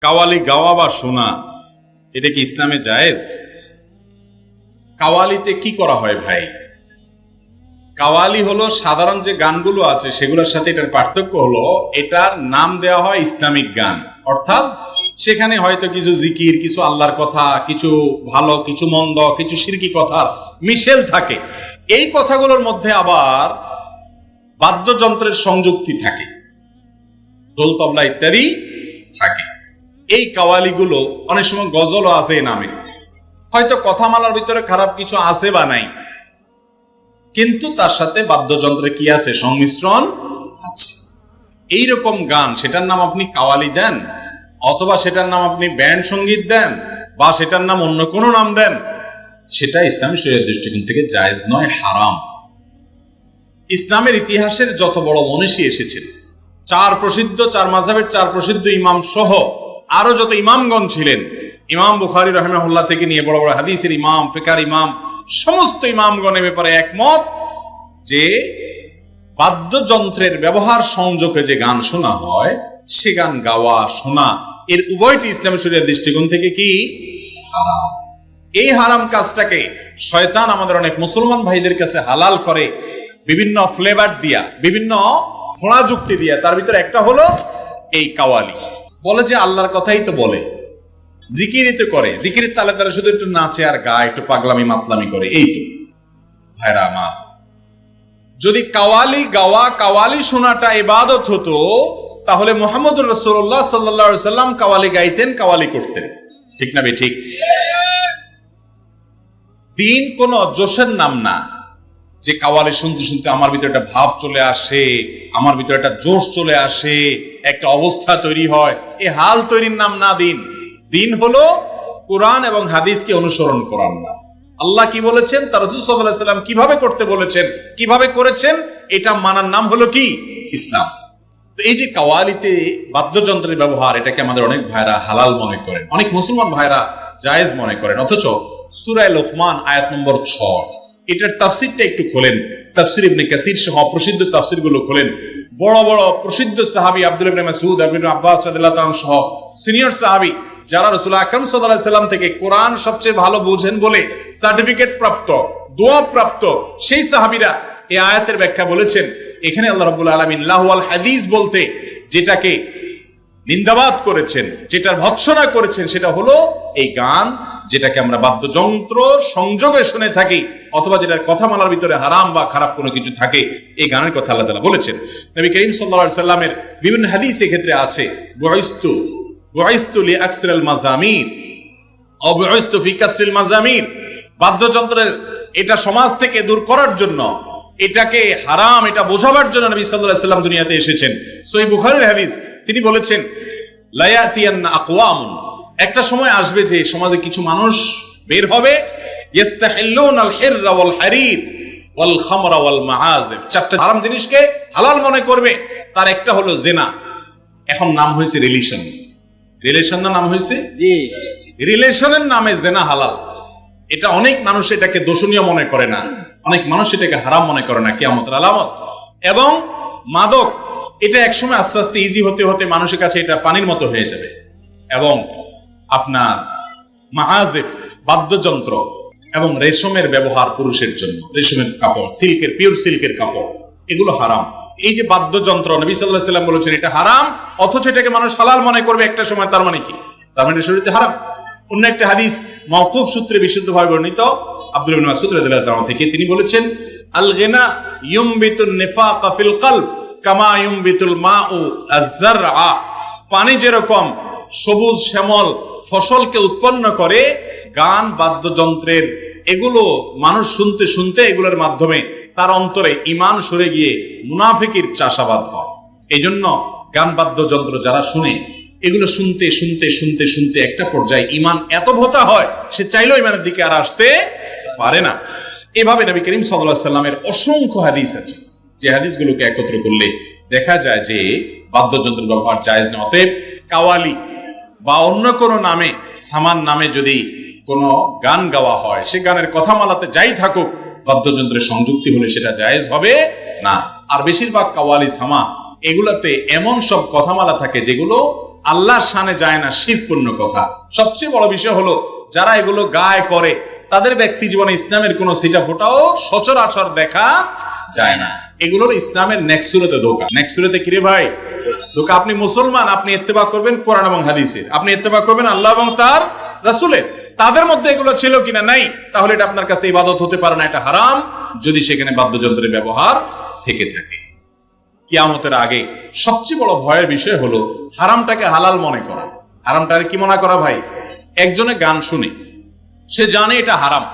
কাওয়ালি গাওয়া বা শোনা এটা কি ইসলামে জায়েজ? কাওয়ালিতে কি করা হয় ভাই? কাওয়ালি হলো সাধারণ যে গানগুলো আছে সেগুলোর সাথে এটার পার্থক্য হলো এটার নাম দেওয়া হয় ইসলামিক গান, অর্থাৎ সেখানে হয়তো কিছু জিকির, কিছু আল্লাহর কথা, কিছু ভালো, কিছু মন্দ, কিছু শিরকি কথার মিশেল থাকে। এই কথাগুলোর মধ্যে আবার বাদ্যযন্ত্রের সংযুক্তি থাকে, ঢোল তবলা ইত্যাদি থাকে। এই কাওয়ালিগুলো অনেক সময় গজলও আছে এই নামে, হয়তো কথামালার ভিতরে খারাপ কিছু আছে বা নাই, কিন্তু তার সাথে বাদ্যযন্ত্রে কি আছে? সংমিশ্রণ আছে। এইরকম গান, সেটার নাম আপনি কাওয়ালি দেন, অথবা সেটার নাম আপনি ব্যান্ড সঙ্গীত দেন, বা সেটার নাম অন্য কোনো নাম দেন, সেটা ইসলামী শরীয়তের দৃষ্টিকোণ থেকে জায়েজ নয়, হারাম। ইসলামের ইতিহাসের যত বড় মনীষী এসেছেন, চার মাযহাবের চার প্রসিদ্ধ ইমাম সহ আরো যত ইমামগণ ছিলেন, ইমাম বুখারী রাহিমাহুল্লাহ থেকে নিয়ে বড় বড় হাদিসের ইমাম, ফিকহের ইমাম, সমস্ত ইমামগণের ব্যাপারে একমত যে বাদ্যযন্ত্রের ব্যবহার সংযোগে যে গান শোনা হয়, সে গান গাওয়া শোনা এর উভয়টি ইসলামী শরীয়তের দৃষ্টিকোণ থেকে কি হারাম। এই হারাম কাজটাকে শয়তান আমাদের অনেক মুসলমান ভাইদের কাছে হালাল করে বিভিন্ন ফ্লেভার দিয়া, বিভিন্ন ফোঁড়া যুক্তি দিয়া। তার ভিতরে একটা হলো এই কাওয়ালি। বলে যে আল্লাহর কথাই তো বলে, জিকিরই তো করে, জিকিরের তালে তালে শুধু একটু নাচে আর গায়, একটু পাগলামি মাতলামি করে। এই তো ভাইরা আমার, যদি কাওয়ালি গাওয়া, কাওয়ালি শোনাটা ইবাদত হতো, তাহলে মুহাম্মদুর রাসূলুল্লাহ সাল্লাল্লাহু আলাইহি সাল্লাম কাওয়ালি গাইতেন, কাওয়ালি করতেন, ঠিক না ঠিক? দিন কোন জোশের নাম না যে কাওয়ালি শুনতে শুনতে আমার ভিতরে একটা ভাব চলে আসে, আমার ভিতরে একটা জোশ চলে আসে, একটা অবস্থা তৈরি হয়। এই হাল তৈরির নাম না দিন। দিন হলো কোরআন এবং হাদিসকে অনুসরণ করার নাম। আল্লাহ কি বলেছেন, তার রাসূল সাল্লাল্লাহু আলাইহি সাল্লাম কিভাবে করতে বলেছেন, কিভাবে করেছেন, এটা মানার নাম হলো কি ইসলাম। তো এই যে কাওয়ালিতে বাদ্যযন্ত্রের ব্যবহার, এটাকে আমাদের অনেক ভাইরা হালাল মনে করেন, অনেক মুসলমান ভাইরা জায়েজ মনে করেন। অথচ সূরা লোকমান আয়াত নম্বর 6, এটার তাফসীরটা একটু খোলেন, তাফসীর ইবনে কাসির সহ প্রসিদ্ধ তাফসীরগুলো খোলেন। বড় বড় প্রসিদ্ধ সাহাবী আব্দুল্লাহ ইবনে মাসউদ, ইবনে আব্বাস রাদিয়াল্লাহু তাআলা সহ সিনিয়র সাহাবী, যারা রাসূল আকরাম সাল্লাল্লাহু আলাইহি সাল্লাম থেকে কোরআন সবচেয়ে ভালো বোঝেন বলে সার্টিফিকেট প্রাপ্ত, দোয়া প্রাপ্ত, সেই সাহাবীরা এই আয়াতের ব্যাখ্যা বলেছেন। এখানে আল্লাহ রাব্বুল আলামিন লাহওয়াল হাদিস বলতে যেটাকে নিন্দাবাদ করেছেন, যেটার ভৎসনা করেছেন, সেটা হলো এই গান, যেটাকে আমরা বাদ্যযন্ত্র সংযোগে শুনে থাকি, অথবা যেটার কথামালার ভিতরে হারাম বা খারাপ কোনো কিছু থাকে, এই গানের কথা আল্লাহ তাআলা বলেছেন। নবী করিম সাল্লাল্লাহু আলাইহি সাল্লামের বিভিন্ন হাদিস ক্ষেত্রে আছে, বুইস্তু লিআকসিরিল মাযামির আও বুইস্তু ফি কাসরিল মাযামির। বাদ্যযন্ত্রের এটা সমাজ থেকে দূর করার জন্য, এটাকে হারাম, এটা বোঝাবার জন্য নবী সাল্লাল্লাহু আলাইহি সাল্লাম দুনিয়াতে এসেছেন। সহিহ বুখারীর হাদিস, তিনি বলেছেন লা ইয়াতিয়ান্না আকওয়ামুন, একটা সময় আসবে যে সমাজে কিছু মানুষ বের হবে, ইস্তাহিল্লুনাল হিররা ওয়াল হারির ওয়াল খামরা ওয়াল মাআজিফ, চারটা হারাম জিনিসকে হালাল মনে করবে। তার একটা হলো জিনা। এখন নাম হয়েছে রিলেশন, রিলেশনের নাম হয়েছে জি, রিলেশনের নামে জিনা হালাল। এটা অনেক মানুষ এটাকে দোষণীয় মনে করে না, অনেক মানুষ এটাকে হারাম মনে করে না, কিয়ামতের আলামত। এবং মাদক, এটা একসময় আস্তে আস্তে ইজি হতে হতে মানুষের কাছে এটা পানির মতো হয়ে যাবে। এবং আপনার মাআজিফ, বাদ্যযন্ত্র, এবং রেশমের ব্যবহার পুরুষের জন্য, রেশমের কাপড়, সিল্কের, পিওর সিল্কের কাপড়, এগুলো হারাম। এই যে বাদ্যযন্ত্র, নবী সাল্লাল্লাহু আলাইহি সাল্লাম বলেছেন এটা হারাম, অথচ এটাকে মানুষ হালাল মনে করবে একটা সময়। তার মানে কি? তার মানে শরীয়তে হারাম। অন্য একটা হাদিস মাওকুফ সূত্রে বিশুদ্ধভাবে বর্ণিত আব্দুল্লাহ ইবনে মাসউদ রাদিয়াল্লাহু তাআলা থেকে, তিনি বলেছেন আল গিনা ইউমবিতুন নিফাকা ফিল কলব কামা ইউমবিতুল মাউ আয-যারআ। পানি যেরকম সবুজ শ্যামল ফসলকে উৎপন্ন করে, গান বাদ্যযন্ত্রের এগুলো মানুষ শুনতে শুনতে এগুলোর মাধ্যমে তার অন্তরে ঈমান সরে গিয়ে মুনাফিকের চাষাবাদ হয়। এই জন্য গান বাদ্যযন্ত্র যারা শুনে, এগুলো শুনতে শুনতে শুনতে শুনতে একটা পর্যায়ে ঈমান এত ভোতা হয়, সে চাইলেও ঈমানের দিকে আর আসতে পারে না। এভাবে নবী করিম সাল্লাল্লাহু আলাইহি সাল্লামের অসংখ্য হাদিস আছে, যে হাদিসগুলোকে একত্র করলে দেখা যায় যে বাদ্যযন্ত্রের ব্যবহার জায়েজ নয়। অতএব কাওয়ালি বা অন্য কোনো নামে, সামান নামে যদি কোনো গান গাওয়া হয়, সে গানের কথামালাতে যাই থাকুক, বাদ্যযন্ত্রের সংযুক্তি হলে সেটা জায়েজ হবে না। আর বেশিরভাগ কাওয়ালি, সামা, এগুলাতে এমন সব কথামালা থাকে যেগুলো আল্লাহর শানে যায় না, শিরকপূর্ণ কথা। সবচেয়ে বড় বিষয় হলো যারা এগুলো গায়ে করে তাদের ব্যক্তি জীবনে ইসলামের কোনো সিটা ফোটাও সচরাচর দেখা যায় না। এগুলোর ইসলামের নেক্সুরতে ধোকা। নেক্সুরতে কিরে ভাই ধোকা। আপনি মুসলমান, আপনি ইত্তেবা করবেন কোরআন এবং হাদিসের, আপনি ইত্তেবা করবেন আল্লাহ এবং তার রাসূলের। তাদের মধ্যে এগুলো ছিল কিনা নাই, তাহলে এটা আপনার কাছে ইবাদত হতে পারে না, এটা হারাম যদি সেখানে বাদ্যযন্ত্রের ব্যবহার থেকে থাকে। কিয়ামতের আগে সবচেয়ে বড় ভয়ের বিষয় হলো হারামটাকে হালাল মনে করা। হারামটাকে কি মনে করা ভাই? একজনে গান শুনে, সে জানে এটা হারাম,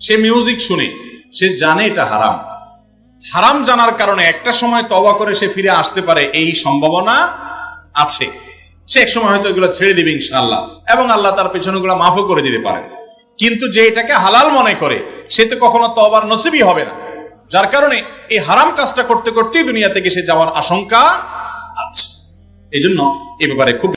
সে মিউজিক শুনে, সে জানে এটা হারাম। হারাম জানার কারণে একটা সময় তওবা করে সে ফিরে আসতে পারে, এই সম্ভাবনা আছে। সে এক সময় হয়তো এগুলো ছেড়ে দিবে ইনশাআল্লাহ, এবং আল্লাহ তার পেছনেগুলো মাফও করে দিতে পারেন। কিন্তু যে এটাকে হালাল মনে করে সে তো কখনো তওবার নসিবই হবে না, যার কারণে এই হারাম কাজটা করতে করতেই দুনিয়া থেকে সে যাওয়ার আশঙ্কা আছে। এই জন্য এ ব্যাপারে খুব